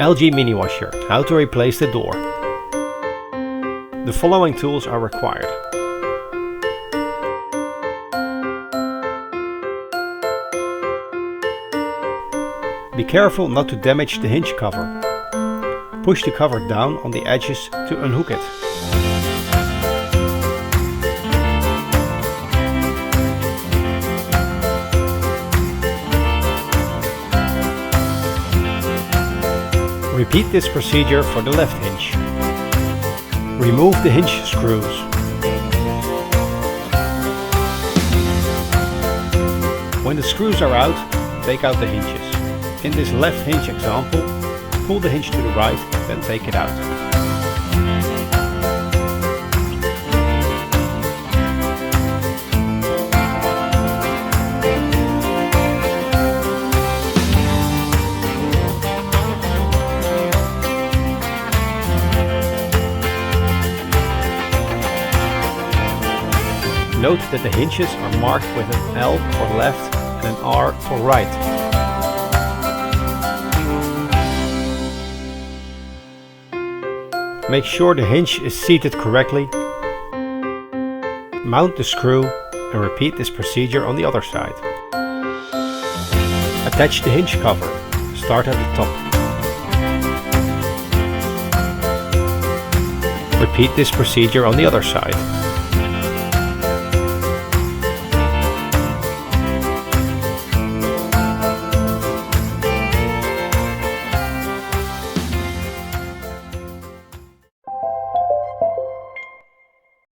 LG Mini Washer, how to replace the door. The following tools are required. Be careful not to damage the hinge cover. Push the cover down on the edges to unhook it. Repeat this procedure for the left hinge. Remove the hinge screws. When the screws are out, take out the hinges. In this left hinge example, pull the hinge to the right, then take it out. Note that the hinges are marked with an L for left and an R for right. Make sure the hinge is seated correctly. Mount the screw and repeat this procedure on the other side. Attach the hinge cover. Start at the top. Repeat this procedure on the other side.